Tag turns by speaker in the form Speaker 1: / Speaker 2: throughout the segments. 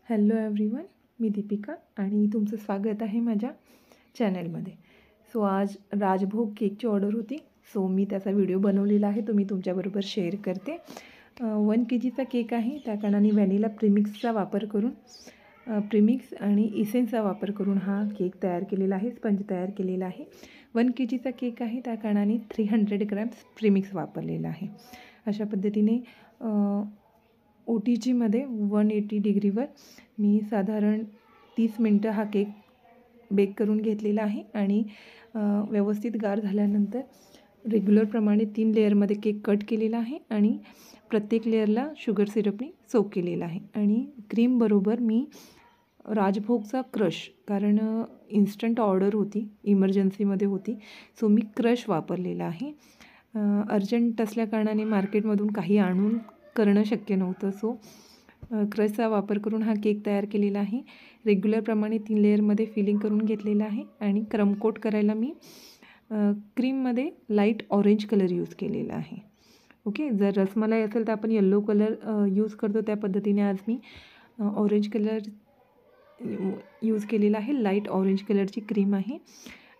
Speaker 1: Hello everyone, मी दीपिका आणि तुमचं स्वागत आहे माझ्या चॅनलमध्ये. सो आज राजभोग केकची ऑर्डर होती. सो मी त्याचा व्हिडिओ बनवलेला आहे, तो मी तुमच्याबरोबर शेअर करते. 1 kgचा केक आहे. त्या कारणाने व्हॅनिला प्रीमिक्सचा वापर करून प्रीमिक्स आणि इसेन्सचा वापर करून हा केक तयार केलेला आहे, स्पंज तयार केलेला आहे. 1 kgचा केक आहे, त्या कारणाने 300 ग्रॅम्स प्रीमिक्स वापरलेला आहे. अशा पद्धतीने OTGमध्ये 180 डिग्रीवर मी साधारण 30 मिनटं हा केक बेक करून घेतलेला आहे आणि व्यवस्थित गार झाल्यानंतर रेग्युलरप्रमाणे 3 लेअरमध्ये केक कट केलेला आहे आणि प्रत्येक लेअरला शुगर सिरपने सोक केलेला आहे. आणि क्रीमबरोबर मी राजभोगचा क्रश, कारण इन्स्टंट ऑर्डर होती, इमर्जन्सीमध्ये होती, सो मी क्रश वापरलेला आहे. अर्जंट असल्याकारणाने मार्केटमधून काही आणून करणं शक्य नव्हतं, सो क्रशचा वापर करून हा केक तयार केलेला आहे. रेग्युलरप्रमाणे 3 लेअरमध्ये फिलिंग करून घेतलेलं आहे आणि क्रमकोट करायला मी क्रीममध्ये लाईट ऑरेंज कलर यूज केलेला आहे. ओके, जर रसमलाई असेल तर आपण येल्लो कलर यूज करतो, त्या पद्धतीने आज मी ऑरेंज कलर यूज केलेला आहे. लाईट ऑरेंज कलरची क्रीम आहे.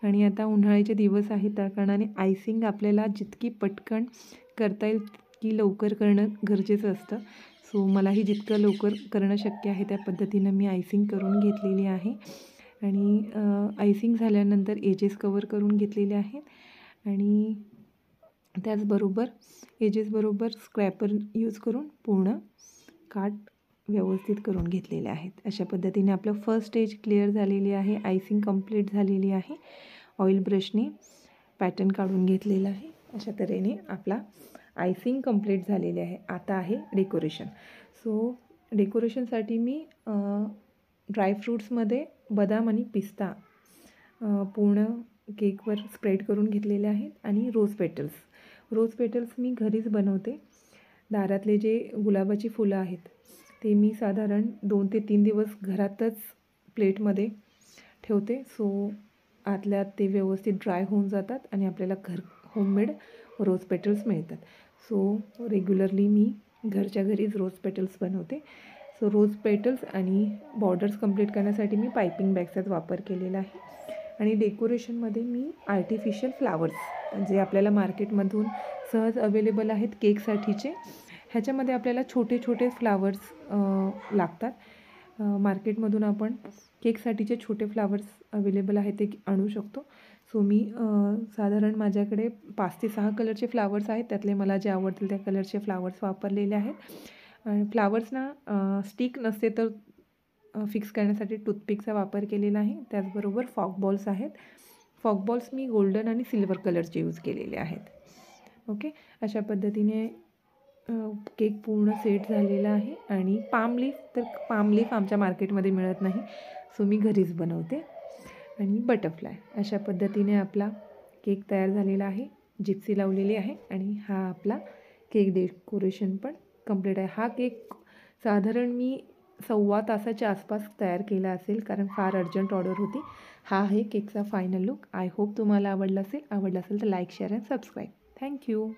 Speaker 1: आणि आता उन्हाळ्याचे दिवस आहेत, त्या कारणाने आयसिंग आपल्याला जितकी पटकन करता येईल की लवकर करणं गरजेचं असतं. सो मलाही जितकं लवकर करणं शक्य आहे त्या पद्धतीनं मी आयसिंग करून घेतलेली आहे. आणि आयसिंग झाल्यानंतर एजेस कवर करून घेतलेले आहेत आणि त्याचबरोबर एजेसबरोबर स्क्रॅपर यूज करून पूर्ण काठ व्यवस्थित करून घेतलेले आहेत. अशा पद्धतीने आपलं फर्स्ट स्टेज क्लिअर झालेली आहे, आयसिंग कंप्लीट झालेली आहे. ऑइल ब्रशने पॅटर्न काढून घेतलेला आहे. अशा तऱ्हेने आपला आयसिंग कंप्लीट झालेले आहे. आता आहे डेकोरेशन. सो डेकोरेशनसाठी मी ड्रायफ्रूट्समध्ये बदाम आणि पिस्ता पूर्ण केकवर स्प्रेड करून घेतलेले आहेत. आणि रोज पेटल्स मी घरीच बनवते. दारातले जे गुलाबाची फुलं आहेत ते मी साधारण 2 ते 3 दिवस घरातच प्लेटमध्ये ठेवते. सो आतल्यात ते व्यवस्थित ड्राय होऊन जातात आणि आपल्याला होममेड रोज पेटल्स मिळतात. सो रेग्युलरली मी घरच्या घरीच रोज पेटल्स बनवते. सो रोज पेटल्स आणि बॉर्डर्स कंप्लीट करण्यासाठी मी पायपिंग बॅग्सचाच वापर केलेला आहे. आणि डेकोरेशनमध्ये मी आर्टिफिशियल फ्लावर्स जे आपल्याला मार्केटमधून सहज अवेलेबल आहेत केकसाठीचे, ह्याच्यामध्ये आपल्याला छोटे छोटे फ्लावर्स लागतात. मार्केटमधून आपण केकसाठीचे छोटे फ्लावर्स अवेलेबल आहेत ते आणू शकतो. सो मी साधारण माझ्याकडे 5 ते 6 कलरचे फ्लावर्स आहेत, त्यातले मला जे आवडतील त्या कलरचे फ्लावर्स वापरलेले आहेत. आणि फ्लावर्सना स्टिक नसते तर फिक्स करण्यासाठी टूथपिकचा वापर केलेला आहे. त्याचबरोबर फॉग बॉल्स आहेत. फॉग बॉल्स मी गोल्डन आणि सिल्वर कलरचे यूज केलेले आहेत. ओके, अशा पद्धतीने केक पूर्ण सेट झालेला आहे. आणि पाम लीफ आमच्या मार्केटमध्ये मिळत नाही, सो मी घरीच बनवते. आणि बटरफ्लाय, अशा पद्धतीने आपला केक तयार झालेला आहे. जिप्सी लावलेली आहे आणि हा आपला केक डेकोरेशन पण कंप्लीट आहे. हा केक साधारण मी 1.25 तासाच्या आसपास तयार केला असेल, कारण फार अर्जंट ऑर्डर होती. हा आहे केकचा फायनल लुक. आय होप तुम्हाला आवडला असेल तर like, share and subscribe. Thank you.